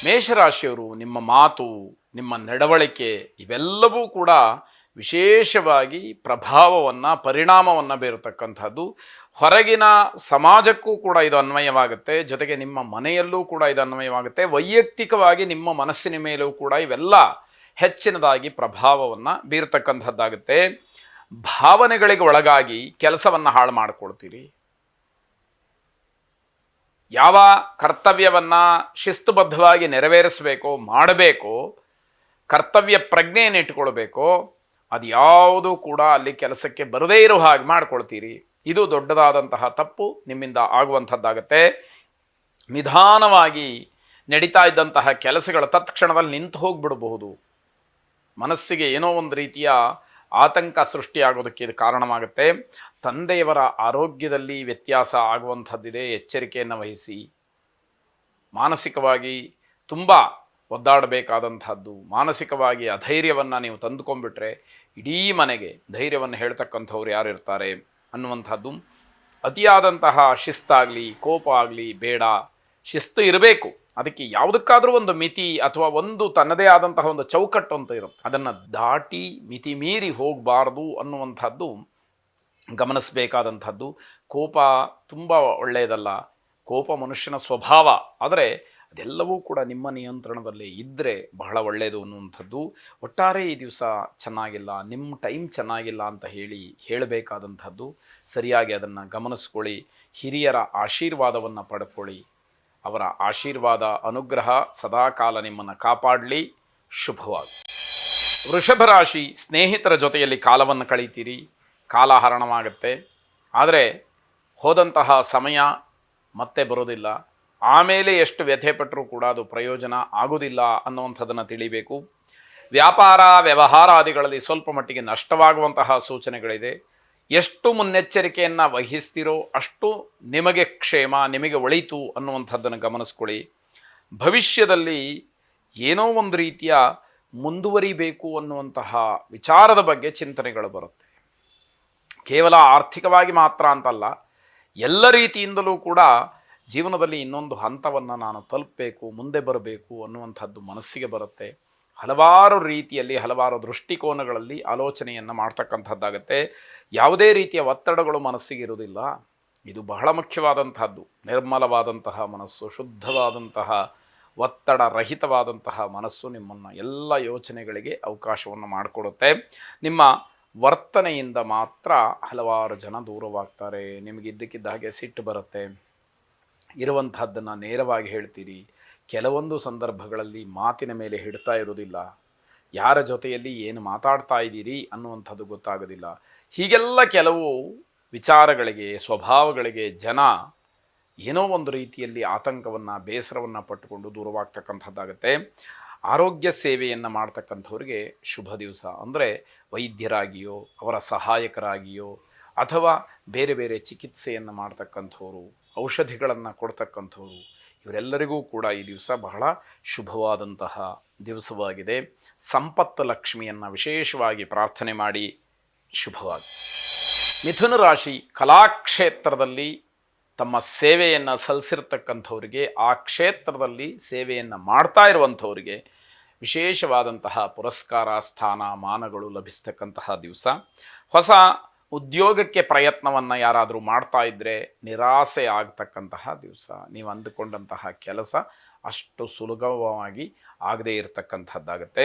ಮೇಷರಾಶಿಯವರು ನಿಮ್ಮ ಮಾತು, ನಿಮ್ಮ ನಡವಳಿಕೆ ಇವೆಲ್ಲವೂ ಕೂಡ ವಿಶೇಷವಾಗಿ ಪ್ರಭಾವವನ್ನು, ಪರಿಣಾಮವನ್ನು ಬೀರತಕ್ಕಂಥದ್ದು. ಹೊರಗಿನ ಸಮಾಜಕ್ಕೂ ಕೂಡ ಇದು ಅನ್ವಯವಾಗುತ್ತೆ, ಜೊತೆಗೆ ನಿಮ್ಮ ಮನೆಯಲ್ಲೂ ಕೂಡ ಇದು ಅನ್ವಯವಾಗುತ್ತೆ. ವೈಯಕ್ತಿಕವಾಗಿ ನಿಮ್ಮ ಮನಸ್ಸಿನ ಮೇಲೂ ಕೂಡ ಇವೆಲ್ಲ ಹೆಚ್ಚಿನದಾಗಿ ಪ್ರಭಾವವನ್ನು ಬೀರತಕ್ಕಂಥದ್ದಾಗುತ್ತೆ. ಭಾವನೆಗಳಿಗೆ ಒಳಗಾಗಿ ಕೆಲಸವನ್ನು ಹಾಳು ಮಾಡಿಕೊಳ್ತೀರಿ. ಯಾವ ಕರ್ತವ್ಯವನ್ನು ಶಿಸ್ತುಬದ್ಧವಾಗಿ ನೆರವೇರಿಸಬೇಕೋ, ಮಾಡಬೇಕೋ, ಕರ್ತವ್ಯ ಪ್ರಜ್ಞೆಯನ್ನು ಇಟ್ಟುಕೊಳ್ಬೇಕೋ, ಅದು ಯಾವುದೂ ಕೂಡ ಅಲ್ಲಿ ಕೆಲಸಕ್ಕೆ ಬರದೇ ಇರೋ ಹಾಗೆ ಮಾಡ್ಕೊಳ್ತೀರಿ. ಇದು ದೊಡ್ಡದಾದಂತಹ ತಪ್ಪು ನಿಮ್ಮಿಂದ ಆಗುವಂಥದ್ದಾಗತ್ತೆ. ನಿಧಾನವಾಗಿ ನಡೀತಾ ಇದ್ದಂತಹ ಕೆಲಸಗಳು ತತ್ಕ್ಷಣದಲ್ಲಿ ನಿಂತು ಹೋಗಿಬಿಡಬಹುದು. ಮನಸ್ಸಿಗೆ ಏನೋ ಒಂದು ರೀತಿಯ ಆತಂಕ ಸೃಷ್ಟಿಯಾಗೋದಕ್ಕೆ ಇದು ಕಾರಣವಾಗುತ್ತೆ. ತಂದೆಯವರ ಆರೋಗ್ಯದಲ್ಲಿ ವ್ಯತ್ಯಾಸ ಆಗುವಂಥದ್ದಿದೆ, ಎಚ್ಚರಿಕೆಯನ್ನು ವಹಿಸಿ. ಮಾನಸಿಕವಾಗಿ ತುಂಬ ಒದ್ದಾಡಬೇಕಾದಂಥದ್ದು, ಮಾನಸಿಕವಾಗಿ ಅಧೈರ್ಯವನ್ನು ನೀವು ತಂದುಕೊಂಡ್ಬಿಟ್ರೆ ಇಡೀ ಮನೆಗೆ ಧೈರ್ಯವನ್ನು ಹೇಳ್ತಕ್ಕಂಥವ್ರು ಯಾರಿರ್ತಾರೆ ಅನ್ನುವಂಥದ್ದು. ಅತಿಯಾದಂತಹ ಶಿಸ್ತಾಗಲಿ ಕೋಪ ಆಗಲಿ ಬೇಡ. ಶಿಸ್ತು ಇರಬೇಕು, ಅದಕ್ಕೆ ಯಾವುದಕ್ಕಾದರೂ ಒಂದು ಮಿತಿ ಅಥವಾ ಒಂದು ತನ್ನದೇ ಆದಂತಹ ಒಂದು ಚೌಕಟ್ಟು ಅಂತ ಇರುತ್ತೆ. ಅದನ್ನು ದಾಟಿ ಮಿತಿ ಮೀರಿ ಹೋಗಬಾರ್ದು ಅನ್ನುವಂಥದ್ದು ಗಮನಿಸಬೇಕಾದಂಥದ್ದು. ಕೋಪ ತುಂಬ ಒಳ್ಳೆಯದಲ್ಲ, ಕೋಪ ಮನುಷ್ಯನ ಸ್ವಭಾವ. ಆದರೆ ಅದೆಲ್ಲವೂ ಕೂಡ ನಿಮ್ಮ ನಿಯಂತ್ರಣದಲ್ಲಿ ಇದ್ದರೆ ಬಹಳ ಒಳ್ಳೆಯದು ಅನ್ನುವಂಥದ್ದು. ಒಟ್ಟಾರೆ ಈ ದಿವಸ ಚೆನ್ನಾಗಿಲ್ಲ, ನಿಮ್ಮ ಟೈಮ್ ಚೆನ್ನಾಗಿಲ್ಲ ಅಂತ ಹೇಳಬೇಕಾದಂಥದ್ದು. ಸರಿಯಾಗಿ ಅದನ್ನು ಗಮನಿಸ್ಕೊಳ್ಳಿ. ಹಿರಿಯರ ಆಶೀರ್ವಾದವನ್ನು ಪಡ್ಕೊಳ್ಳಿ. ಅವರ ಆಶೀರ್ವಾದ, ಅನುಗ್ರಹ ಸದಾಕಾಲ ನಿಮ್ಮನ್ನು ಕಾಪಾಡಲಿ. ಶುಭವಾಗಿ. ವೃಷಭ ರಾಶಿ, ಸ್ನೇಹಿತರ ಜೊತೆಯಲ್ಲಿ ಕಾಲವನ್ನು ಕಳೀತೀರಿ. ಕಾಲಹರಣವಾಗುತ್ತೆ. ಆದರೆ ಹೋದಂತಹ ಸಮಯ ಮತ್ತೆ ಬರೋದಿಲ್ಲ. ಆಮೇಲೆ ಎಷ್ಟು ವ್ಯಥೆ ಪಟ್ಟರೂ ಕೂಡ ಅದು ಪ್ರಯೋಜನ ಆಗೋದಿಲ್ಲ ಅನ್ನುವಂಥದ್ದನ್ನು ತಿಳಿಬೇಕು. ವ್ಯಾಪಾರ ವ್ಯವಹಾರಾದಿಗಳಲ್ಲಿ ಸ್ವಲ್ಪ ಮಟ್ಟಿಗೆ ನಷ್ಟವಾಗುವಂತಹ ಸೂಚನೆಗಳಿದೆ. ಎಷ್ಟು ಮುನ್ನೆಚ್ಚರಿಕೆಯನ್ನು ವಹಿಸ್ತೀರೋ ಅಷ್ಟು ನಿಮಗೆ ಕ್ಷೇಮ, ನಿಮಗೆ ಒಳಿತು ಅನ್ನುವಂಥದ್ದನ್ನು ಗಮನಿಸ್ಕೊಳ್ಳಿ. ಭವಿಷ್ಯದಲ್ಲಿ ಏನೋ ಒಂದು ರೀತಿಯ ಮುಂದುವರಿಬೇಕು ಅನ್ನುವಂತಹ ವಿಚಾರದ ಬಗ್ಗೆ ಚಿಂತನೆಗಳು ಬರುತ್ತೆ. ಕೇವಲ ಆರ್ಥಿಕವಾಗಿ ಮಾತ್ರ ಅಂತಲ್ಲ, ಎಲ್ಲ ರೀತಿಯಿಂದಲೂ ಕೂಡ ಜೀವನದಲ್ಲಿ ಇನ್ನೊಂದು ಹಂತವನ್ನು ನಾನು ತಲುಪಬೇಕು, ಮುಂದೆ ಬರಬೇಕು ಅನ್ನುವಂಥದ್ದು ಮನಸ್ಸಿಗೆ ಬರುತ್ತೆ. ಹಲವಾರು ರೀತಿಯಲ್ಲಿ, ಹಲವಾರು ದೃಷ್ಟಿಕೋನಗಳಲ್ಲಿ ಆಲೋಚನೆಯನ್ನು ಮಾಡ್ತಕ್ಕಂಥದ್ದಾಗತ್ತೆ. ಯಾವುದೇ ರೀತಿಯ ಒತ್ತಡಗಳು ಮನಸ್ಸಿಗೆ ಇರುವುದಿಲ್ಲ. ಇದು ಬಹಳ ಮುಖ್ಯವಾದಂತಹದ್ದು. ನಿರ್ಮಲವಾದಂತಹ ಮನಸ್ಸು, ಶುದ್ಧವಾದಂತಹ ಒತ್ತಡ ರಹಿತವಾದಂತಹ ಮನಸ್ಸು ನಿಮ್ಮನ್ನು ಎಲ್ಲ ಯೋಚನೆಗಳಿಗೆ ಅವಕಾಶವನ್ನು ಮಾಡಿಕೊಡುತ್ತೆ. ನಿಮ್ಮ ವರ್ತನೆಯಿಂದ ಮಾತ್ರ ಹಲವಾರು ಜನ ದೂರವಾಗ್ತಾರೆ. ನಿಮಗೆ ಇದ್ದಕ್ಕಿದ್ದ ಹಾಗೆ ಸಿಟ್ಟು ಬರುತ್ತೆ. ಇರುವಂತಹದ್ದನ್ನು ನೇರವಾಗಿ ಹೇಳ್ತೀರಿ. ಕೆಲವೊಂದು ಸಂದರ್ಭಗಳಲ್ಲಿ ಮಾತಿನ ಮೇಲೆ ಹಿಡ್ತಾ ಇರೋದಿಲ್ಲ. ಯಾರ ಜೊತೆಯಲ್ಲಿ ಏನು ಮಾತಾಡ್ತಾ ಇದ್ದೀರಿ ಅನ್ನುವಂಥದ್ದು ಗೊತ್ತಾಗೋದಿಲ್ಲ. ಹೀಗೆಲ್ಲ ಕೆಲವು ವಿಚಾರಗಳಿಗೆ, ಸ್ವಭಾವಗಳಿಗೆ ಜನ ಏನೋ ಒಂದು ರೀತಿಯಲ್ಲಿ ಆತಂಕವನ್ನು, ಬೇಸರವನ್ನು ಪಟ್ಟುಕೊಂಡು ದೂರವಾಗ್ತಕ್ಕಂಥದ್ದಾಗತ್ತೆ. ಆರೋಗ್ಯ ಸೇವೆಯನ್ನು ಮಾಡ್ತಕ್ಕಂಥವ್ರಿಗೆ ಶುಭ ದಿವಸ. ಅಂದರೆ ವೈದ್ಯರಾಗಿಯೋ, ಅವರ ಸಹಾಯಕರಾಗಿಯೋ, ಅಥವಾ ಬೇರೆ ಬೇರೆ ಚಿಕಿತ್ಸೆಯನ್ನು ಮಾಡ್ತಕ್ಕಂಥವ್ರು, ಔಷಧಿಗಳನ್ನು ಕೊಡ್ತಕ್ಕಂಥವ್ರು, ಇವರೆಲ್ಲರಿಗೂ ಕೂಡ ಈ ದಿವಸ ಬಹಳ ಶುಭವಾದಂತಹ ದಿವಸವಾಗಿದೆ. ಸಂಪತ್ತು ಲಕ್ಷ್ಮಿಯನ್ನು ವಿಶೇಷವಾಗಿ ಪ್ರಾರ್ಥನೆ ಮಾಡಿ. ಶುಭವಾಗಿ. ಮಿಥುನ ರಾಶಿ, ಕಲಾಕ್ಷೇತ್ರದಲ್ಲಿ ತಮ್ಮ ಸೇವೆಯನ್ನು ಸಲ್ಲಿಸಿರ್ತಕ್ಕಂಥವ್ರಿಗೆ, ಆ ಕ್ಷೇತ್ರದಲ್ಲಿ ಸೇವೆಯನ್ನು ಮಾಡ್ತಾ ಇರುವಂಥವ್ರಿಗೆ ವಿಶೇಷವಾದಂತಹ ಪುರಸ್ಕಾರ, ಸ್ಥಾನ, ಮಾನಗಳು ಲಭಿಸ್ತಕ್ಕಂತಹ ದಿವಸ. ಹೊಸ ಉದ್ಯೋಗಕ್ಕೆ ಪ್ರಯತ್ನವನ್ನು ಯಾರಾದರೂ ಮಾಡ್ತಾ ಇದ್ದರೆ ನಿರಾಸೆ ಆಗ್ತಕ್ಕಂತಹ ದಿವಸ. ನೀವು ಅಂದುಕೊಂಡಂತಹ ಕೆಲಸ ಅಷ್ಟು ಸುಲಭವಾಗಿ ಆಗದೇ ಇರತಕ್ಕಂಥದ್ದಾಗತ್ತೆ.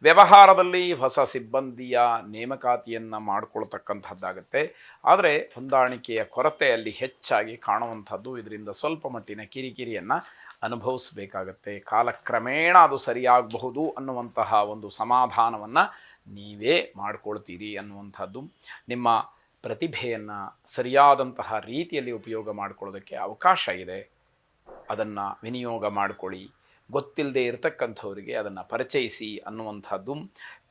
ವ್ಯವಹಾರದಲ್ಲಿ ಹೊಸ ಸಿಬ್ಬಂದಿಯ ನೇಮಕಾತಿಯನ್ನು ಮಾಡಿಕೊಳ್ತಕ್ಕಂಥದ್ದಾಗತ್ತೆ. ಆದರೆ ಹೊಂದಾಣಿಕೆಯ ಕೊರತೆಯಲ್ಲಿ ಹೆಚ್ಚಾಗಿ ಕಾಣುವಂಥದ್ದು. ಇದರಿಂದ ಸ್ವಲ್ಪ ಮಟ್ಟಿನ ಕಿರಿಕಿರಿಯನ್ನು ಅನುಭವಿಸಬೇಕಾಗತ್ತೆ. ಕಾಲಕ್ರಮೇಣ ಅದು ಸರಿಯಾಗಬಹುದು ಅನ್ನುವಂತಹ ಒಂದು ಸಮಾಧಾನವನ್ನು ನೀವೇ ಮಾಡಿಕೊಳ್ತೀರಿ ಅನ್ನುವಂಥದ್ದು. ನಿಮ್ಮ ಪ್ರತಿಭೆಯನ್ನು ಸರಿಯಾದಂತಹ ರೀತಿಯಲ್ಲಿ ಉಪಯೋಗ ಮಾಡಿಕೊಳ್ಳೋದಕ್ಕೆ ಅವಕಾಶ ಇದೆ. ಅದನ್ನು ವಿನಿಯೋಗ ಮಾಡಿಕೊಳ್ಳಿ. ಗೊತ್ತಿಲ್ಲದೆ ಇರತಕ್ಕಂಥವರಿಗೆ ಅದನ್ನು ಪರಿಚಯಿಸಿ ಅನ್ನುವಂಥದ್ದು.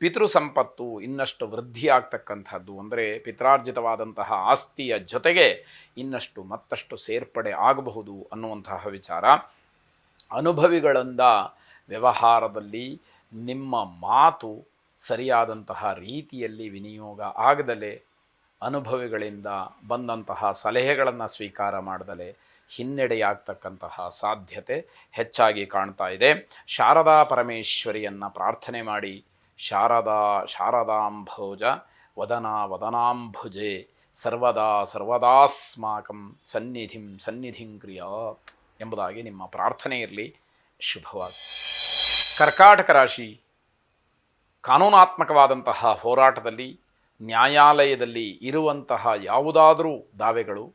ಪಿತೃ ಸಂಪತ್ತು ಇನ್ನಷ್ಟು ವೃದ್ಧಿ ಆಗ್ತಕ್ಕಂಥದ್ದು. ಅಂದರೆ ಪಿತ್ರಾರ್ಜಿತವಾದಂತಹ ಆಸ್ತಿಯ ಜೊತೆಗೆ ಇನ್ನಷ್ಟು ಮತ್ತಷ್ಟು ಸೇರ್ಪಡೆ ಆಗಬಹುದು ಅನ್ನುವಂತಹ ವಿಚಾರ. ಅನುಭವಿಗಳಿಂದ ವ್ಯವಹಾರದಲ್ಲಿ ನಿಮ್ಮ ಮಾತು ಸರಿಯಾದಂತಹ ರೀತಿಯಲ್ಲಿ ವಿನಿಯೋಗ ಆಗದಲೇ, ಅನುಭವಿಗಳಿಂದ ಬಂದಂತಹ ಸಲಹೆಗಳನ್ನು ಸ್ವೀಕಾರ ಮಾಡದಲೇ ಹಿನ್ನಡೆಯಾಗ್ತಕ್ಕಂತಹ ಸಾಧ್ಯತೆ ಹೆಚ್ಚಾಗಿ ಕಾಣ್ತಾ ಇದೆ. ಶಾರದಾ ಪರಮೇಶ್ವರಿಯನ್ನು ಪ್ರಾರ್ಥನೆ ಮಾಡಿ, ಶಾರದಾಂಭೋಜ ವದನಾಂಭುಜೆ ಸರ್ವದಾ ಸರ್ವದಾಸ್ಮಾಕಂ ಸನ್ನಿಧಿಂ ಕ್ರಿಯಾತ್ ಎಂಬುದಾಗಿ ನಿಮ್ಮ ಪ್ರಾರ್ಥನೆ ಇರಲಿ. ಶುಭವಾಗಿ. ಕರ್ಕಾಟಕ ರಾಶಿ, ಕಾನೂನಾತ್ಮಕವಾದಂತಹ ಹೋರಾಟದಲ್ಲಿ, ನ್ಯಾಯಾಲಯದಲ್ಲಿ ಇರುವಂತಹ ಯಾವುದಾದರೂ ದಾವೆಗಳು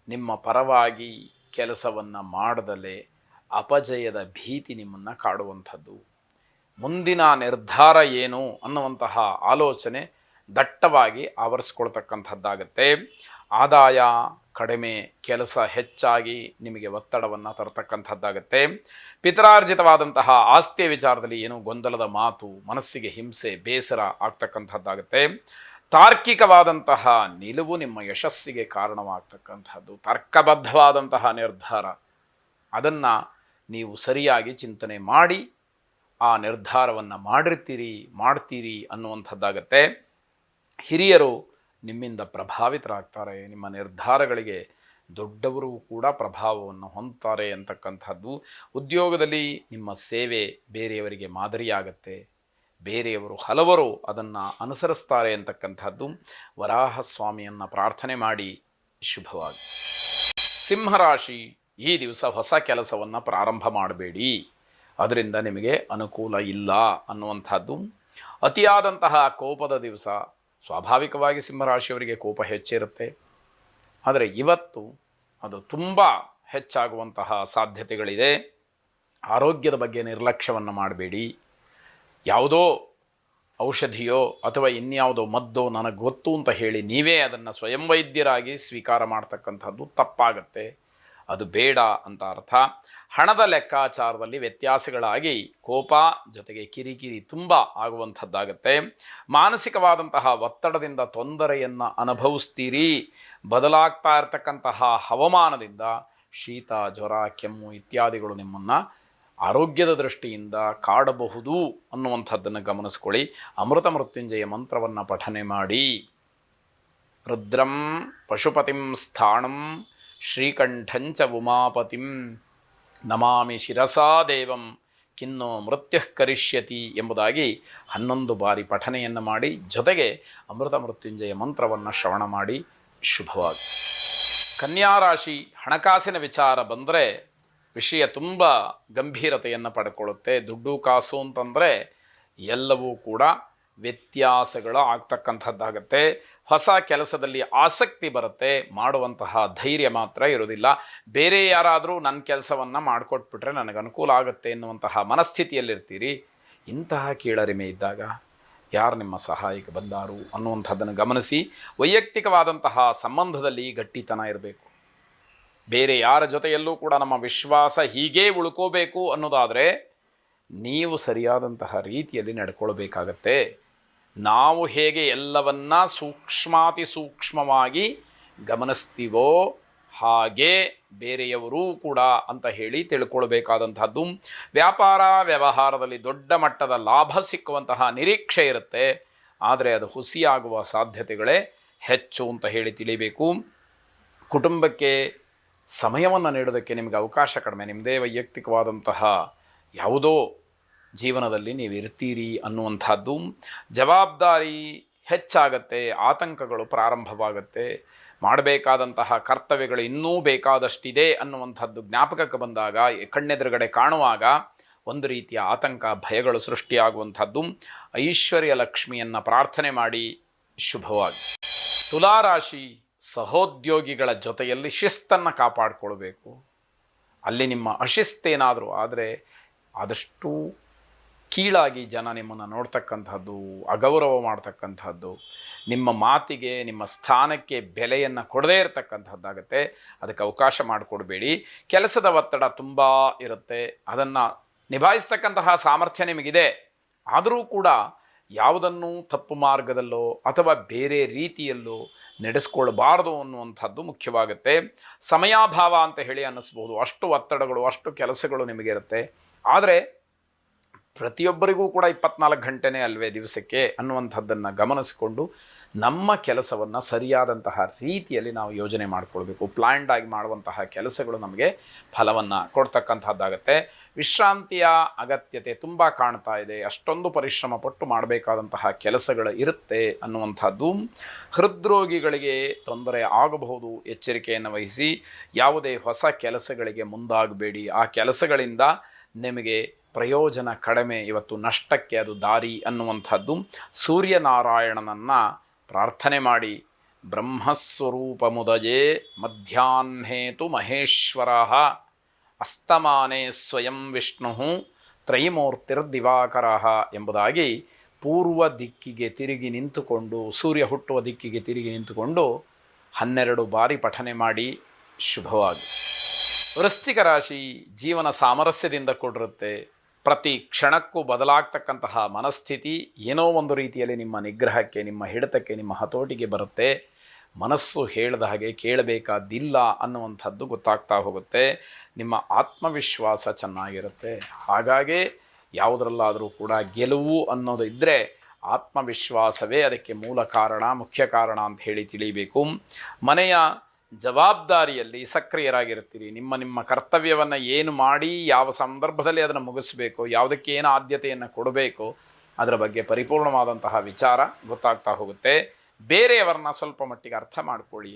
ನಿಮ್ಮ ಪರವಾಗಿ ಕೆಲಸವನ್ನು ಮಾಡದಲೇ ಅಪಜಯದ ಭೀತಿ ನಿಮ್ಮನ್ನು ಕಾಡುವಂಥದ್ದು. ಮುಂದಿನ ನಿರ್ಧಾರ ಏನು ಅನ್ನುವಂತಹ ಆಲೋಚನೆ ದಟ್ಟವಾಗಿ ಆವರಿಸ್ಕೊಳ್ತಕ್ಕಂಥದ್ದಾಗತ್ತೆ. ಆದಾಯ ಕಡಿಮೆ, ಕೆಲಸ ಹೆಚ್ಚಾಗಿ ನಿಮಗೆ ಒತ್ತಡವನ್ನು ತರತಕ್ಕಂಥದ್ದಾಗತ್ತೆ. ಪಿತರಾರ್ಜಿತವಾದಂತಹ ಆಸ್ತಿಯ ವಿಚಾರದಲ್ಲಿ ಏನೋ ಗೊಂದಲದ ಮಾತು, ಮನಸ್ಸಿಗೆ ಹಿಂಸೆ, ಬೇಸರ ಆಗ್ತಕ್ಕಂಥದ್ದಾಗತ್ತೆ. ತಾರ್ಕಿಕವಾದಂತಹ ನಿಲುವು ನಿಮ್ಮ ಯಶಸ್ಸಿಗೆ ಕಾರಣವಾಗ್ತಕ್ಕಂಥದ್ದು. ತರ್ಕಬದ್ಧವಾದಂತಹ ನಿರ್ಧಾರ, ಅದನ್ನು ನೀವು ಸರಿಯಾಗಿ ಚಿಂತನೆ ಮಾಡಿ ಆ ನಿರ್ಧಾರವನ್ನು ಮಾಡ್ತೀರಿ ಅನ್ನುವಂಥದ್ದಾಗತ್ತೆ. ಹಿರಿಯರು ನಿಮ್ಮಿಂದ ಪ್ರಭಾವಿತರಾಗ್ತಾರೆ. ನಿಮ್ಮ ನಿರ್ಧಾರಗಳಿಗೆ ದೊಡ್ಡವರು ಕೂಡ ಪ್ರಭಾವವನ್ನು ಹೊಂದ್ತಾರೆ ಅಂತಕ್ಕಂಥದ್ದು. ಉದ್ಯೋಗದಲ್ಲಿ ನಿಮ್ಮ ಸೇವೆ ಬೇರೆಯವರಿಗೆ ಮಾದರಿಯಾಗತ್ತೆ. ಬೇರೆಯವರು ಹಲವರು ಅದನ್ನು ಅನುಸರಿಸ್ತಾರೆ ಅಂತಕ್ಕಂಥದ್ದು. ವರಾಹಸ್ವಾಮಿಯನ್ನು ಪ್ರಾರ್ಥನೆ ಮಾಡಿ. ಶುಭವಾಗಿ. ಸಿಂಹರಾಶಿ, ಈ ದಿವಸ ಹೊಸ ಕೆಲಸವನ್ನು ಪ್ರಾರಂಭ ಮಾಡಬೇಡಿ, ಅದರಿಂದ ನಿಮಗೆ ಅನುಕೂಲ ಇಲ್ಲ ಅನ್ನುವಂಥದ್ದು. ಅತಿಯಾದಂತಹ ಕೋಪದ ದಿವಸ. ಸ್ವಾಭಾವಿಕವಾಗಿ ಸಿಂಹರಾಶಿಯವರಿಗೆ ಕೋಪ ಹೆಚ್ಚಿರುತ್ತೆ, ಆದರೆ ಇವತ್ತು ಅದು ತುಂಬ ಹೆಚ್ಚಾಗುವಂತಹ ಸಾಧ್ಯತೆಗಳಿದೆ. ಆರೋಗ್ಯದ ಬಗ್ಗೆ ನಿರ್ಲಕ್ಷ್ಯವನ್ನು ಮಾಡಬೇಡಿ. ಯಾವುದೋ ಔಷಧಿಯೋ ಅಥವಾ ಇನ್ಯಾವುದೋ ಮದ್ದೋ ನನಗೆ ಗೊತ್ತು ಅಂತ ಹೇಳಿ ನೀವೇ ಅದನ್ನು ಸ್ವಯಂ ವೈದ್ಯರಾಗಿ ಸ್ವೀಕಾರ ಮಾಡ್ತಕ್ಕಂಥದ್ದು ತಪ್ಪಾಗತ್ತೆ. ಅದು ಬೇಡ ಅಂತ ಅರ್ಥ. ಹಣದ ಲೆಕ್ಕಾಚಾರದಲ್ಲಿ ವ್ಯತ್ಯಾಸಗಳಾಗಿ ಕೋಪ ಜೊತೆಗೆ ಕಿರಿಕಿರಿ ತುಂಬ ಆಗುವಂಥದ್ದಾಗತ್ತೆ. ಮಾನಸಿಕವಾದಂತಹ ಒತ್ತಡದಿಂದ ತೊಂದರೆಯನ್ನು ಅನುಭವಿಸ್ತೀರಿ. ಬದಲಾಗ್ತಾ ಇರತಕ್ಕಂತಹ ಹವಾಮಾನದಿಂದ ಶೀತ, ಜ್ವರ, ಕೆಮ್ಮು ಇತ್ಯಾದಿಗಳು ನಿಮ್ಮನ್ನು ಆರೋಗ್ಯದ ದೃಷ್ಟಿಯಿಂದ ಕಾಡಬಹುದು ಅನ್ನುವಂಥದ್ದನ್ನು ಗಮನಿಸ್ಕೊಳ್ಳಿ. ಅಮೃತ ಮೃತ್ಯುಂಜಯ ಮಂತ್ರವನ್ನು ಪಠನೆ ಮಾಡಿ. ರುದ್ರಂ ಪಶುಪತಿಂ ಸ್ಥಾಣಂ ಶ್ರೀಕಂಠಂಚ ಉಮಾಪತಿಂ ನಮಾಮಿ ಶಿರಸಾ ದೇವಂ ಕಿನ್ನೋ ಮೃತ್ಯುಃ ಕರಿಷ್ಯತಿ ಎಂಬುದಾಗಿ 11 ಬಾರಿ ಪಠನೆಯನ್ನು ಮಾಡಿ, ಜೊತೆಗೆ ಅಮೃತ ಮೃತ್ಯುಂಜಯ ಮಂತ್ರವನ್ನು ಶ್ರವಣ ಮಾಡಿ. ಶುಭವಾಗಿ. ಕನ್ಯಾರಾಶಿ, ಹಣಕಾಸಿನ ವಿಚಾರ ಬಂದರೆ ವಿಷಯ ತುಂಬ ಗಂಭೀರತೆಯನ್ನು ಪಡ್ಕೊಳ್ಳುತ್ತೆ. ದುಡ್ಡು ಕಾಸು ಅಂತಂದರೆ ಎಲ್ಲವೂ ಕೂಡ ವ್ಯತ್ಯಾಸಗಳು ಆಗ್ತಕ್ಕಂಥದ್ದಾಗತ್ತೆ. ಹೊಸ ಕೆಲಸದಲ್ಲಿ ಆಸಕ್ತಿ ಬರುತ್ತೆ, ಮಾಡುವಂತಹ ಧೈರ್ಯ ಮಾತ್ರ ಇರೋದಿಲ್ಲ. ಬೇರೆ ಯಾರಾದರೂ ನನ್ನ ಕೆಲಸವನ್ನು ಮಾಡಿಕೊಟ್ಬಿಟ್ರೆ ನನಗೆ ಅನುಕೂಲ ಆಗುತ್ತೆ ಎನ್ನುವಂತಹ ಮನಸ್ಥಿತಿಯಲ್ಲಿರ್ತೀರಿ. ಇಂತಹ ಕೀಳರಿಮೆ ಇದ್ದಾಗ ಯಾರು ನಿಮ್ಮ ಸಹಾಯಕ್ಕೆ ಬಂದಾರು ಅನ್ನುವಂಥದ್ದನ್ನು ಗಮನಿಸಿ. ವೈಯಕ್ತಿಕವಾದಂತಹ ಸಂಬಂಧದಲ್ಲಿ ಗಟ್ಟಿತನ ಇರಬೇಕು. ಬೇರೆ ಯಾರ ಜೊತೆಯಲ್ಲೂ ಕೂಡ ನಮ್ಮ ವಿಶ್ವಾಸ ಹೀಗೇ ಉಳ್ಕೋಬೇಕು ಅನ್ನೋದಾದರೆ ನೀವು ಸರಿಯಾದಂತಹ ರೀತಿಯಲ್ಲಿ ನಡ್ಕೊಳ್ಬೇಕಾಗತ್ತೆ. ನಾವು ಹೇಗೆ ಎಲ್ಲವನ್ನ ಸೂಕ್ಷ್ಮಾತಿ ಸೂಕ್ಷ್ಮವಾಗಿ ಗಮನಿಸ್ತೀವೋ ಹಾಗೆ ಬೇರೆಯವರೂ ಕೂಡ ಅಂತ ಹೇಳಿ ತಿಳ್ಕೊಳ್ಬೇಕಾದಂಥದ್ದು. ವ್ಯಾಪಾರ ವ್ಯವಹಾರದಲ್ಲಿ ದೊಡ್ಡ ಮಟ್ಟದ ಲಾಭ ಸಿಕ್ಕುವಂತಹ ನಿರೀಕ್ಷೆ ಇರುತ್ತೆ, ಆದರೆ ಅದು ಹುಸಿಯಾಗುವ ಸಾಧ್ಯತೆಗಳೇ ಹೆಚ್ಚು ಅಂತ ಹೇಳಿ ತಿಳಿಬೇಕು. ಕುಟುಂಬಕ್ಕೆ ಸಮಯವನ್ನು ನೀಡೋದಕ್ಕೆ ನಿಮಗೆ ಅವಕಾಶ ಕಡಿಮೆ. ನಿಮ್ಮದೇ ವೈಯಕ್ತಿಕವಾದಂತಹ ಯಾವುದೋ ಜೀವನದಲ್ಲಿ ನೀವು ಇರ್ತೀರಿ ಅನ್ನುವಂಥದ್ದು. ಜವಾಬ್ದಾರಿ ಹೆಚ್ಚಾಗತ್ತೆ, ಆತಂಕಗಳು ಪ್ರಾರಂಭವಾಗುತ್ತೆ. ಮಾಡಬೇಕಾದಂತಹ ಕರ್ತವ್ಯಗಳು ಇನ್ನೂ ಬೇಕಾದಷ್ಟಿದೆ ಅನ್ನುವಂಥದ್ದು ಜ್ಞಾಪಕಕ್ಕೆ ಬಂದಾಗ, ಕಣ್ಣೆದುರುಗಡೆ ಕಾಣುವಾಗ ಒಂದು ರೀತಿಯ ಆತಂಕ, ಭಯಗಳು ಸೃಷ್ಟಿಯಾಗುವಂಥದ್ದು. ಐಶ್ವರ್ಯ ಲಕ್ಷ್ಮಿಯನ್ನು ಪ್ರಾರ್ಥನೆ ಮಾಡಿ. ಶುಭವಾಗಿ. ತುಲಾರಾಶಿ, ಸಹೋದ್ಯೋಗಿಗಳ ಜೊತೆಯಲ್ಲಿ ಶಿಸ್ತನ್ನು ಕಾಪಾಡಿಕೊಳ್ಬೇಕು. ಅಲ್ಲಿ ನಿಮ್ಮ ಅಶಿಸ್ತೇನಾದರೂ ಆದರೆ ಆದಷ್ಟು ಕೀಳಾಗಿ ಜನ ನಿಮ್ಮನ್ನು ನೋಡ್ತಕ್ಕಂಥದ್ದು, ಅಗೌರವ ಮಾಡ್ತಕ್ಕಂಥದ್ದು, ನಿಮ್ಮ ಮಾತಿಗೆ ನಿಮ್ಮ ಸ್ಥಾನಕ್ಕೆ ಬೆಲೆಯನ್ನು ಕೊಡದೇ ಇರತಕ್ಕಂಥದ್ದಾಗತ್ತೆ. ಅದಕ್ಕೆ ಅವಕಾಶ ಮಾಡಿಕೊಡ್ಬೇಡಿ. ಕೆಲಸದ ಒತ್ತಡ ತುಂಬ ಇರುತ್ತೆ, ಅದನ್ನು ನಿಭಾಯಿಸ್ತಕ್ಕಂತಹ ಸಾಮರ್ಥ್ಯ ನಿಮಗಿದೆ. ಆದರೂ ಕೂಡ ಯಾವುದನ್ನು ತಪ್ಪು ಮಾರ್ಗದಲ್ಲೋ ಅಥವಾ ಬೇರೆ ರೀತಿಯಲ್ಲೋ ನಡೆಸ್ಕೊಳ್ಬಾರ್ದು ಅನ್ನುವಂಥದ್ದು ಮುಖ್ಯವಾಗುತ್ತೆ. ಸಮಯಾಭಾವ ಅಂತ ಹೇಳಿ ಅನ್ನಿಸ್ಬೋದು. ಅಷ್ಟು ಒತ್ತಡಗಳು, ಅಷ್ಟು ಕೆಲಸಗಳು ನಿಮಗಿರುತ್ತೆ. ಆದರೆ ಪ್ರತಿಯೊಬ್ಬರಿಗೂ ಕೂಡ 24 ಗಂಟೆನೇ ಅಲ್ವೇ ದಿವಸಕ್ಕೆ ಅನ್ನುವಂಥದ್ದನ್ನು ಗಮನಿಸಿಕೊಂಡು ನಮ್ಮ ಕೆಲಸವನ್ನು ಸರಿಯಾದಂತಹ ರೀತಿಯಲ್ಲಿ ನಾವು ಯೋಜನೆ ಮಾಡಿಕೊಳ್ಬೇಕು. ಪ್ಲ್ಯಾಂಡಾಗಿ ಮಾಡುವಂತಹ ಕೆಲಸಗಳು ನಮಗೆ ಫಲವನ್ನು ಕೊಡ್ತಕ್ಕಂಥದ್ದಾಗತ್ತೆ. ವಿಶ್ರಾಂತಿಯ ಅಗತ್ಯತೆ ತುಂಬ ಕಾಣ್ತಾ ಇದೆ, ಅಷ್ಟೊಂದು ಪರಿಶ್ರಮ ಪಟ್ಟು ಮಾಡಬೇಕಾದಂತಹ ಕೆಲಸಗಳು ಇರುತ್ತೆ ಅನ್ನುವಂಥದ್ದು. ಹೃದ್ರೋಗಿಗಳಿಗೆ ತೊಂದರೆ ಆಗಬಹುದು, ಎಚ್ಚರಿಕೆಯನ್ನು ವಹಿಸಿ. ಯಾವುದೇ ಹೊಸ ಕೆಲಸಗಳಿಗೆ ಮುಂದಾಗಬೇಡಿ. ಆ ಕೆಲಸಗಳಿಂದ ನಿಮಗೆ ಪ್ರಯೋಜನ ಕಡಿಮೆ, ಇವತ್ತು ನಷ್ಟಕ್ಕೆ ಅದು ದಾರಿ ಅನ್ನುವಂಥದ್ದು. ಸೂರ್ಯನಾರಾಯಣನನ್ನು ಪ್ರಾರ್ಥನೆ ಮಾಡಿ. ಬ್ರಹ್ಮಸ್ವರೂಪ ಮುದಯೇ ಮಧ್ಯಾಹ್ನೇತು ಮಹೇಶ್ವರ ಅಸ್ತಮಾನೇ ಸ್ವಯಂ ವಿಷ್ಣು ತ್ರೈಮೂರ್ತಿರ್ದಿವಾಕರ ಎಂಬುದಾಗಿ ಪೂರ್ವ ದಿಕ್ಕಿಗೆ ತಿರುಗಿ ನಿಂತುಕೊಂಡು, ಸೂರ್ಯ ಹುಟ್ಟುವ ದಿಕ್ಕಿಗೆ ತಿರುಗಿ ನಿಂತುಕೊಂಡು 12 ಬಾರಿ ಪಠನೆ ಮಾಡಿ. ಶುಭವಾಗಿ. ವೃಶ್ಚಿಕ ರಾಶಿ ಜೀವನ ಸಾಮರಸ್ಯದಿಂದ ಕೂಡಿರುತ್ತೆ. ಪ್ರತಿ ಕ್ಷಣಕ್ಕೂ ಬದಲಾಗ್ತಕ್ಕಂತಹ ಮನಸ್ಥಿತಿ ಏನೋ ಒಂದು ರೀತಿಯಲ್ಲಿ ನಿಮ್ಮ ನಿಗ್ರಹಕ್ಕೆ, ನಿಮ್ಮ ಹಿಡಿತಕ್ಕೆ, ನಿಮ್ಮ ಹತೋಟಿಗೆ ಬರುತ್ತೆ. ಮನಸ್ಸು ಹೇಳಿದ ಹಾಗೆ ಕೇಳಬೇಕಾದಿಲ್ಲ ಅನ್ನುವಂಥದ್ದು ಗೊತ್ತಾಗ್ತಾ ಹೋಗುತ್ತೆ. ನಿಮ್ಮ ಆತ್ಮವಿಶ್ವಾಸ ಚೆನ್ನಾಗಿರುತ್ತೆ. ಹಾಗಾಗಿ ಯಾವುದರಲ್ಲಾದರೂ ಕೂಡ ಗೆಲುವು ಅನ್ನೋದು ಇದ್ದರೆ ಆತ್ಮವಿಶ್ವಾಸವೇ ಅದಕ್ಕೆ ಮೂಲ ಕಾರಣ, ಮುಖ್ಯ ಕಾರಣ ಅಂತ ಹೇಳಿ ತಿಳಿಯಬೇಕು. ಮನೆಯ ಜವಾಬ್ದಾರಿಯಲ್ಲಿ ಸಕ್ರಿಯರಾಗಿರ್ತೀರಿ. ನಿಮ್ಮ ಕರ್ತವ್ಯವನ್ನು ಏನು ಮಾಡಿ ಯಾವ ಸಂದರ್ಭದಲ್ಲಿ ಅದನ್ನು ಮುಗಿಸ್ಬೇಕು, ಯಾವುದಕ್ಕೆ ಏನು ಆದ್ಯತೆಯನ್ನು ಕೊಡಬೇಕು, ಅದರ ಬಗ್ಗೆ ಪರಿಪೂರ್ಣವಾದಂತಹ ವಿಚಾರ ಗೊತ್ತಾಗ್ತಾ ಹೋಗುತ್ತೆ. ಬೇರೆಯವರನ್ನ ಸ್ವಲ್ಪ ಮಟ್ಟಿಗೆ ಅರ್ಥ ಮಾಡ್ಕೊಳ್ಳಿ.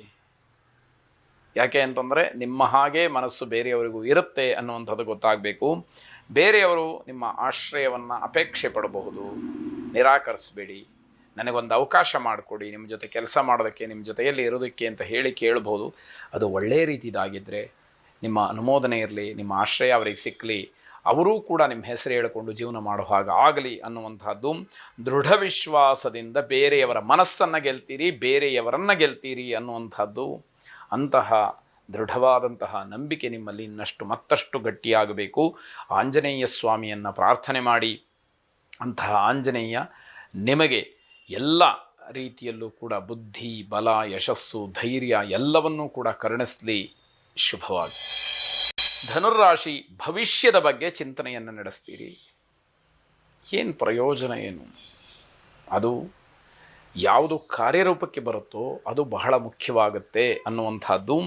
ಯಾಕೆ ಅಂತಂದರೆ ನಿಮ್ಮ ಹಾಗೆ ಮನಸ್ಸು ಬೇರೆಯವರಿಗೂ ಇರುತ್ತೆ ಅನ್ನುವಂಥದ್ದು ಗೊತ್ತಾಗಬೇಕು. ಬೇರೆಯವರು ನಿಮ್ಮ ಆಶ್ರಯವನ್ನು ಅಪೇಕ್ಷೆ ಪಡಬಹುದು, ನಿರಾಕರಿಸಬೇಡಿ. ನನಗೊಂದು ಅವಕಾಶ ಮಾಡಿಕೊಡಿ, ನಿಮ್ಮ ಜೊತೆ ಕೆಲಸ ಮಾಡೋದಕ್ಕೆ, ನಿಮ್ಮ ಜೊತೆಯಲ್ಲಿ ಇರೋದಕ್ಕೆ ಅಂತ ಹೇಳಿ ಕೇಳ್ಬೋದು. ಅದು ಒಳ್ಳೆಯ ರೀತಿದಾಗಿದ್ದರೆ ನಿಮ್ಮ ಅನುಮೋದನೆ ಇರಲಿ, ನಿಮ್ಮ ಆಶ್ರಯ ಅವರಿಗೆ ಸಿಕ್ಕಲಿ, ಅವರೂ ಕೂಡ ನಿಮ್ಮ ಹೆಸರು ಹೇಳಿಕೊಂಡು ಜೀವನ ಮಾಡೋ ಹಾಗೆ ಆಗಲಿ ಅನ್ನುವಂಥದ್ದು. ದೃಢ ವಿಶ್ವಾಸದಿಂದ ಬೇರೆಯವರ ಮನಸ್ಸನ್ನು ಗೆಲ್ತೀರಿ, ಬೇರೆಯವರನ್ನು ಗೆಲ್ತೀರಿ ಅನ್ನುವಂಥದ್ದು. ಅಂತಹ ದೃಢವಾದಂತಹ ನಂಬಿಕೆ ನಿಮ್ಮಲ್ಲಿ ಇನ್ನಷ್ಟು ಮತ್ತಷ್ಟು ಗಟ್ಟಿಯಾಗಬೇಕು. ಆಂಜನೇಯ ಸ್ವಾಮಿಯನ್ನು ಪ್ರಾರ್ಥನೆ ಮಾಡಿ. ಅಂತಹ ಆಂಜನೇಯ ನಿಮಗೆ ಎಲ್ಲ ರೀತಿಯಲ್ಲೂ ಕೂಡ ಬುದ್ಧಿ, ಬಲ, ಯಶಸ್ಸು, ಧೈರ್ಯ ಎಲ್ಲವನ್ನೂ ಕೂಡ ಕರುಣಿಸಲಿ. ಶುಭವಾಗಿ. ಧನುರ್ರಾಶಿ ಭವಿಷ್ಯದ ಬಗ್ಗೆ ಚಿಂತನೆಯನ್ನು ನಡೆಸ್ತೀರಿ. ಏನು ಪ್ರಯೋಜನ ಏನು? ಅದು ಯಾವುದು ಕಾರ್ಯರೂಪಕ್ಕೆ ಬರುತ್ತೋ ಅದು ಬಹಳ ಮುಖ್ಯವಾಗುತ್ತೆ ಅನ್ನುವಂಥದ್ದು.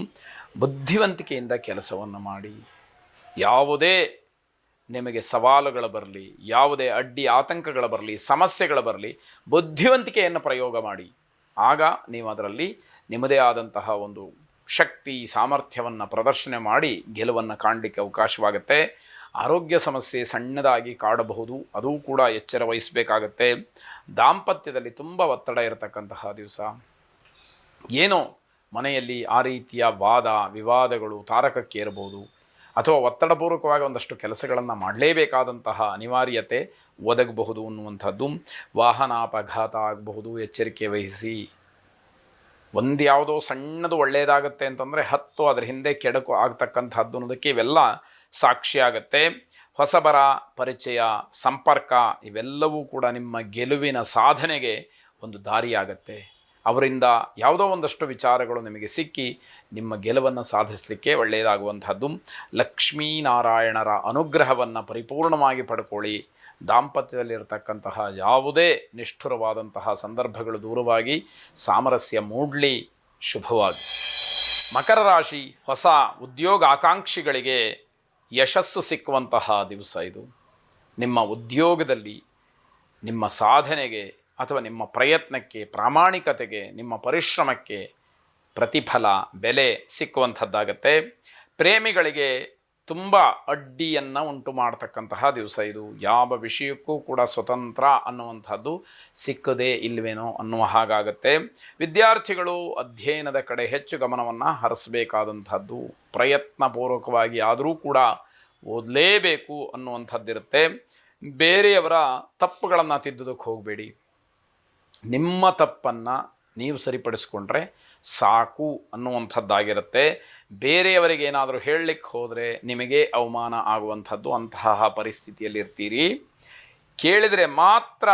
ಬುದ್ಧಿವಂತಿಕೆಯಿಂದ ಕೆಲಸವನ್ನು ಮಾಡಿ. ಯಾವುದೇ ನಿಮಗೆ ಸವಾಲುಗಳು ಬರಲಿ, ಯಾವುದೇ ಅಡ್ಡಿ ಆತಂಕಗಳು ಬರಲಿ, ಸಮಸ್ಯೆಗಳು ಬರಲಿ, ಬುದ್ಧಿವಂತಿಕೆಯನ್ನು ಪ್ರಯೋಗ ಮಾಡಿ. ಆಗ ನೀವು ಅದರಲ್ಲಿ ನಿಮ್ಮದೇ ಆದಂತಹ ಒಂದು ಶಕ್ತಿ, ಸಾಮರ್ಥ್ಯವನ್ನು ಪ್ರದರ್ಶನ ಮಾಡಿ ಗೆಲುವನ್ನು ಕಾಣಲಿಕ್ಕೆ ಅವಕಾಶವಾಗುತ್ತೆ. ಆರೋಗ್ಯ ಸಮಸ್ಯೆ ಸಣ್ಣದಾಗಿ ಕಾಡಬಹುದು, ಅದೂ ಕೂಡ ಎಚ್ಚರ ವಹಿಸಬೇಕಾಗತ್ತೆ. ದಾಂಪತ್ಯದಲ್ಲಿ ತುಂಬ ಒತ್ತಡ ಇರತಕ್ಕಂತಹ ದಿವಸ. ಏನೋ ಮನೆಯಲ್ಲಿ ಆ ರೀತಿಯ ವಾದ ವಿವಾದಗಳು ತಾರಕಕ್ಕೆ ಇರಬಹುದು, ಅಥವಾ ಒತ್ತಡಪೂರ್ವಕವಾಗಿ ಒಂದಷ್ಟು ಕೆಲಸಗಳನ್ನು ಮಾಡಲೇಬೇಕಾದಂತಹ ಅನಿವಾರ್ಯತೆ ಒದಗಬಹುದು ಅನ್ನುವಂಥದ್ದು. ವಾಹನಾಪಘಾತ ಆಗಬಹುದು, ಎಚ್ಚರಿಕೆ ವಹಿಸಿ. ಒಂದು ಯಾವುದೋ ಸಣ್ಣದು ಒಳ್ಳೆಯದಾಗತ್ತೆ ಅಂತಂದರೆ 10 ಅದರ ಹಿಂದೆ ಕೆಡಕು ಆಗ್ತಕ್ಕಂಥದ್ದು ಅನ್ನೋದಕ್ಕೆ ಇವೆಲ್ಲ ಸಾಕ್ಷಿಯಾಗತ್ತೆ. ಹೊಸಬರ ಪರಿಚಯ, ಸಂಪರ್ಕ ಇವೆಲ್ಲವೂ ಕೂಡ ನಿಮ್ಮ ಗೆಲುವಿನ ಸಾಧನೆಗೆ ಒಂದು ದಾರಿಯಾಗತ್ತೆ. ಅವರಿಂದ ಯಾವುದೋ ಒಂದಷ್ಟು ವಿಚಾರಗಳು ನಿಮಗೆ ಸಿಕ್ಕಿ ನಿಮ್ಮ ಗೆಲುವನ್ನು ಸಾಧಿಸಲಿಕ್ಕೆ ಒಳ್ಳೆಯದಾಗುವಂಥದ್ದು. ಲಕ್ಷ್ಮೀನಾರಾಯಣರ ಅನುಗ್ರಹವನ್ನು ಪರಿಪೂರ್ಣವಾಗಿ ಪಡ್ಕೊಳ್ಳಿ. ದಾಂಪತ್ಯದಲ್ಲಿರತಕ್ಕಂತಹ ಯಾವುದೇ ನಿಷ್ಠುರವಾದಂತಹ ಸಂದರ್ಭಗಳು ದೂರವಾಗಿ ಸಾಮರಸ್ಯ ಮೂಡಲಿ. ಶುಭವಾಗಿ. ಮಕರ ರಾಶಿ ಹೊಸ ಉದ್ಯೋಗ ಆಕಾಂಕ್ಷಿಗಳಿಗೆ ಯಶಸ್ಸು ಸಿಕ್ಕುವಂತಹ ದಿವಸ ಇದು. ನಿಮ್ಮ ಉದ್ಯೋಗದಲ್ಲಿ ನಿಮ್ಮ ಸಾಧನೆಗೆ ಅಥವಾ ನಿಮ್ಮ ಪ್ರಯತ್ನಕ್ಕೆ, ಪ್ರಾಮಾಣಿಕತೆಗೆ, ನಿಮ್ಮ ಪರಿಶ್ರಮಕ್ಕೆ ಪ್ರತಿಫಲ, ಬೆಲೆ ಸಿಕ್ಕುವಂಥದ್ದಾಗತ್ತೆ. ಪ್ರೇಮಿಗಳಿಗೆ ತುಂಬ ಅಡ್ಡಿಯನ್ನು ಉಂಟು ಮಾಡ್ತಕ್ಕಂತಹ ದಿವಸ ಇದು. ಯಾವ ವಿಷಯಕ್ಕೂ ಕೂಡ ಸ್ವತಂತ್ರ ಅನ್ನುವಂಥದ್ದು ಸಿಕ್ಕದೇ ಇಲ್ವೇನೋ ಅನ್ನುವ ಹಾಗಾಗತ್ತೆ. ವಿದ್ಯಾರ್ಥಿಗಳು ಅಧ್ಯಯನದ ಕಡೆ ಹೆಚ್ಚು ಗಮನವನ್ನು ಹರಿಸಬೇಕಾದಂಥದ್ದು. ಪ್ರಯತ್ನಪೂರ್ವಕವಾಗಿ ಆದರೂ ಕೂಡ ಓದಲೇಬೇಕು ಅನ್ನುವಂಥದ್ದಿರುತ್ತೆ. ಬೇರೆಯವರ ತಪ್ಪುಗಳನ್ನು ತಿದ್ದುದಕ್ಕೆ ಹೋಗಬೇಡಿ. ನಿಮ್ಮ ತಪ್ಪನ್ನು ನೀವು ಸರಿಪಡಿಸ್ಕೊಂಡ್ರೆ ಸಾಕು ಅನ್ನುವಂಥದ್ದಾಗಿರುತ್ತೆ. ಬೇರೆಯವರಿಗೆ ಏನಾದರೂ ಹೇಳಲಿಕ್ಕೆ ಹೋದರೆ ನಿಮಗೆ ಅವಮಾನ ಆಗುವಂಥದ್ದು. ಅಂತಹ ಪರಿಸ್ಥಿತಿಯಲ್ಲಿರ್ತೀರಿ. ಕೇಳಿದರೆ ಮಾತ್ರ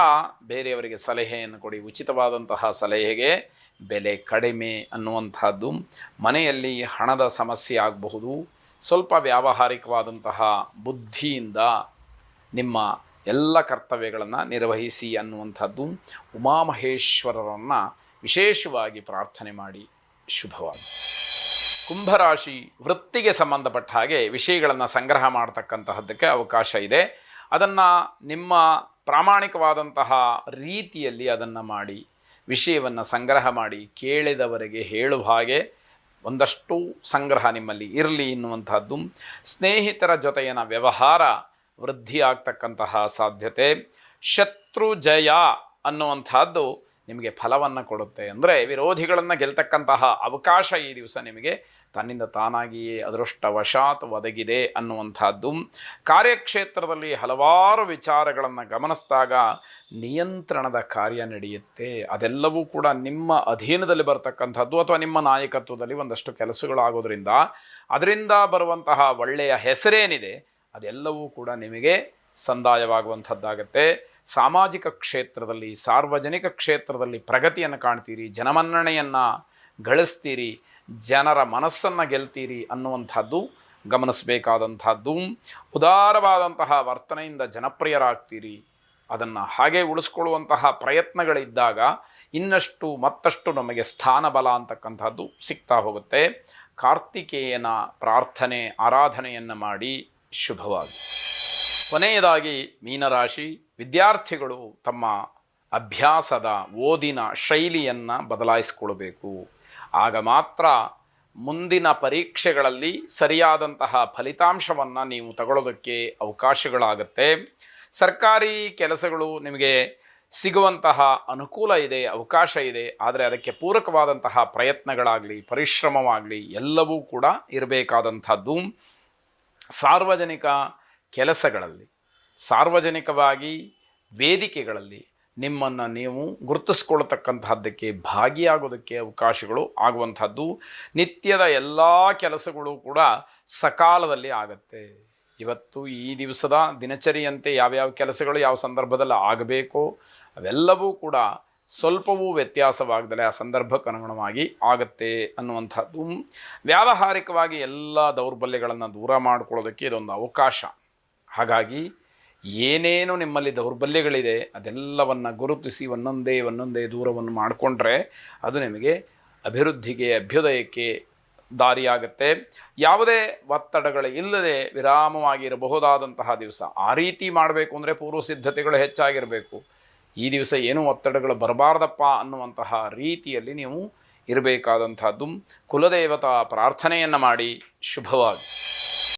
ಬೇರೆಯವರಿಗೆ ಸಲಹೆಯನ್ನು ಕೊಡಿ. ಉಚಿತವಾದಂತಹ ಸಲಹೆಗೆ ಬೆಲೆ ಕಡಿಮೆ ಅನ್ನುವಂಥದ್ದು. ಮನೆಯಲ್ಲಿ ಹಣದ ಸಮಸ್ಯೆ ಆಗಬಹುದು. ಸ್ವಲ್ಪ ವ್ಯಾವಹಾರಿಕವಾದಂತಹ ಬುದ್ಧಿಯಿಂದ ನಿಮ್ಮ ಎಲ್ಲ ಕರ್ತವ್ಯಗಳನ್ನು ನಿರ್ವಹಿಸಿ ಅನ್ನುವಂಥದ್ದು. ಉಮಾಮಹೇಶ್ವರರನ್ನು ವಿಶೇಷವಾಗಿ ಪ್ರಾರ್ಥನೆ ಮಾಡಿ. ಶುಭವಾಗಿ. ಕುಂಭರಾಶಿ ವೃತ್ತಿಗೆ ಸಂಬಂಧಪಟ್ಟ ಹಾಗೆ ವಿಷಯಗಳನ್ನು ಸಂಗ್ರಹ ಮಾಡತಕ್ಕಂತಹದ್ದಕ್ಕೆ ಅವಕಾಶ ಇದೆ. ಅದನ್ನು ನಿಮ್ಮ ಪ್ರಾಮಾಣಿಕವಾದಂತಹ ರೀತಿಯಲ್ಲಿ ಅದನ್ನು ಮಾಡಿ, ವಿಷಯವನ್ನು ಸಂಗ್ರಹ ಮಾಡಿ, ಕೇಳಿದವರಿಗೆ ಹೇಳುವ ಹಾಗೆ ಒಂದಷ್ಟು ಸಂಗ್ರಹ ನಿಮ್ಮಲ್ಲಿ ಇರಲಿ ಎನ್ನುವಂಥದ್ದು. ಸ್ನೇಹಿತರ ಜೊತೆಗಿನ ವ್ಯವಹಾರ ವೃದ್ಧಿ ಆಗ್ತಕ್ಕಂತಹ ಸಾಧ್ಯತೆ. ಶತ್ರು ಜಯ ಅನ್ನುವಂಥದ್ದು ನಿಮಗೆ ಫಲವನ್ನು ಕೊಡುತ್ತೆ. ಅಂದರೆ ವಿರೋಧಿಗಳನ್ನು ಗೆಲ್ತಕ್ಕಂತಹ ಅವಕಾಶ ಈ ದಿವಸ ನಿಮಗೆ ತನ್ನಿಂದ ತಾನಾಗಿಯೇ ಅದೃಷ್ಟವಶಾತ್ ಒದಗಿದೆ ಅನ್ನುವಂಥದ್ದು. ಕಾರ್ಯಕ್ಷೇತ್ರದಲ್ಲಿ ಹಲವಾರು ವಿಚಾರಗಳನ್ನು ಗಮನಿಸಿದಾಗ ನಿಯಂತ್ರಣದ ಕಾರ್ಯ ನಡೆಯುತ್ತೆ. ಅದೆಲ್ಲವೂ ಕೂಡ ನಿಮ್ಮ ಅಧೀನದಲ್ಲಿ ಬರತಕ್ಕಂಥದ್ದು ಅಥವಾ ನಿಮ್ಮ ನಾಯಕತ್ವದಲ್ಲಿ ಒಂದಷ್ಟು ಕೆಲಸಗಳಾಗೋದ್ರಿಂದ ಅದರಿಂದ ಬರುವಂತಹ ಒಳ್ಳೆಯ ಹೆಸರೇನಿದೆ ಅದೆಲ್ಲವೂ ಕೂಡ ನಿಮಗೆ ಸಂದಾಯವಾಗುವಂಥದ್ದಾಗತ್ತೆ. ಸಾಮಾಜಿಕ ಕ್ಷೇತ್ರದಲ್ಲಿ, ಸಾರ್ವಜನಿಕ ಕ್ಷೇತ್ರದಲ್ಲಿ ಪ್ರಗತಿಯನ್ನು ಕಾಣ್ತೀರಿ, ಜನಮನ್ನಣೆಯನ್ನು ಗಳಿಸ್ತೀರಿ, ಜನರ ಮನಸ್ಸನ್ನು ಗೆಲ್ತೀರಿ ಅನ್ನುವಂಥದ್ದು ಗಮನಿಸಬೇಕಾದಂಥದ್ದು. ಉದಾರವಾದಂತಹ ವರ್ತನೆಯಿಂದ ಜನಪ್ರಿಯರಾಗ್ತೀರಿ. ಅದನ್ನು ಹಾಗೆ ಉಳಿಸ್ಕೊಳ್ಳುವಂತಹ ಪ್ರಯತ್ನಗಳಿದ್ದಾಗ ಇನ್ನಷ್ಟು ಮತ್ತಷ್ಟು ನಮಗೆ ಸ್ಥಾನಬಲ ಅಂತಕ್ಕಂಥದ್ದು ಸಿಗ್ತಾ ಹೋಗುತ್ತೆ. ಕಾರ್ತಿಕೇಯನ ಪ್ರಾರ್ಥನೆ ಆರಾಧನೆಯನ್ನು ಮಾಡಿ. ಶುಭವಾಗಿ. ಕೊನೆಯದಾಗಿ ಮೀನರಾಶಿ ವಿದ್ಯಾರ್ಥಿಗಳು ತಮ್ಮ ಅಭ್ಯಾಸದ ಓದಿನ ಶೈಲಿಯನ್ನು ಬದಲಾಯಿಸಿಕೊಳ್ಬೇಕು. ಆಗ ಮಾತ್ರ ಮುಂದಿನ ಪರೀಕ್ಷೆಗಳಲ್ಲಿ ಸರಿಯಾದಂತಹ ಫಲಿತಾಂಶವನ್ನು ನೀವು ತಗೊಳ್ಳೋದಕ್ಕೆ ಅವಕಾಶಗಳಾಗತ್ತೆ. ಸರ್ಕಾರಿ ಕೆಲಸಗಳು ನಿಮಗೆ ಸಿಗುವಂತಹ ಅನುಕೂಲ ಇದೆ, ಅವಕಾಶ ಇದೆ. ಆದರೆ ಅದಕ್ಕೆ ಪೂರಕವಾದಂತಹ ಪ್ರಯತ್ನಗಳಾಗಲಿ, ಪರಿಶ್ರಮವಾಗಲಿ ಎಲ್ಲವೂ ಕೂಡ ಇರಬೇಕಾದಂಥದ್ದು. ಸಾರ್ವಜನಿಕ ಕೆಲಸಗಳಲ್ಲಿ, ಸಾರ್ವಜನಿಕವಾಗಿ ವೇದಿಕೆಗಳಲ್ಲಿ ನಿಮ್ಮನ್ನು ನೀವು ಗುರುತಿಸ್ಕೊಳ್ತಕ್ಕಂತಹದ್ದಕ್ಕೆ, ಭಾಗಿಯಾಗೋದಕ್ಕೆ ಅವಕಾಶಗಳು ಆಗುವಂಥದ್ದು. ನಿತ್ಯದ ಎಲ್ಲ ಕೆಲಸಗಳು ಕೂಡ ಸಕಾಲದಲ್ಲಿ ಆಗತ್ತೆ. ಇವತ್ತು ಈ ದಿವಸದ ದಿನಚರಿಯಂತೆ ಯಾವ್ಯಾವ ಕೆಲಸಗಳು ಯಾವ ಸಂದರ್ಭದಲ್ಲಿ ಆಗಬೇಕೋ ಅವೆಲ್ಲವೂ ಕೂಡ ಸ್ವಲ್ಪವೂ ವ್ಯತ್ಯಾಸವಾಗದಲೇ ಆ ಸಂದರ್ಭಕ್ಕೆ ಅನುಗುಣವಾಗಿ ಆಗತ್ತೆ ಅನ್ನುವಂಥದ್ದು. ವ್ಯಾವಹಾರಿಕವಾಗಿ ಎಲ್ಲ ದೌರ್ಬಲ್ಯಗಳನ್ನು ದೂರ ಮಾಡಿಕೊಳ್ಳೋದಕ್ಕೆ ಇದೊಂದು ಅವಕಾಶ. ಹಾಗಾಗಿ ಏನೇನು ನಿಮ್ಮಲ್ಲಿ ದೌರ್ಬಲ್ಯಗಳಿದೆ ಅದೆಲ್ಲವನ್ನು ಗುರುತಿಸಿ ಒಂದೊಂದೇ ದೂರವನ್ನು ಮಾಡಿಕೊಂಡ್ರೆ ಅದು ನಿಮಗೆ ಅಭಿವೃದ್ಧಿಗೆ, ಅಭ್ಯುದಯಕ್ಕೆ ದಾರಿಯಾಗುತ್ತೆ. ಯಾವುದೇ ಒತ್ತಡಗಳು ಇಲ್ಲದೆ ವಿರಾಮವಾಗಿರಬಹುದಾದಂತಹ ದಿವಸ. ಆ ರೀತಿ ಮಾಡಬೇಕು ಅಂದರೆ ಪೂರ್ವ ಸಿದ್ಧತೆಗಳು ಹೆಚ್ಚಾಗಿರಬೇಕು. ಈ ದಿವಸ ಏನೂ ಒತ್ತಡಗಳು ಬರಬಾರ್ದಪ್ಪ ಅನ್ನುವಂತಹ ರೀತಿಯಲ್ಲಿ ನೀವು ಇರಬೇಕಾದಂಥದ್ದು. ಕುಲದೇವತಾ ಪ್ರಾರ್ಥನೆಯನ್ನು ಮಾಡಿ. ಶುಭವಾಗಿ.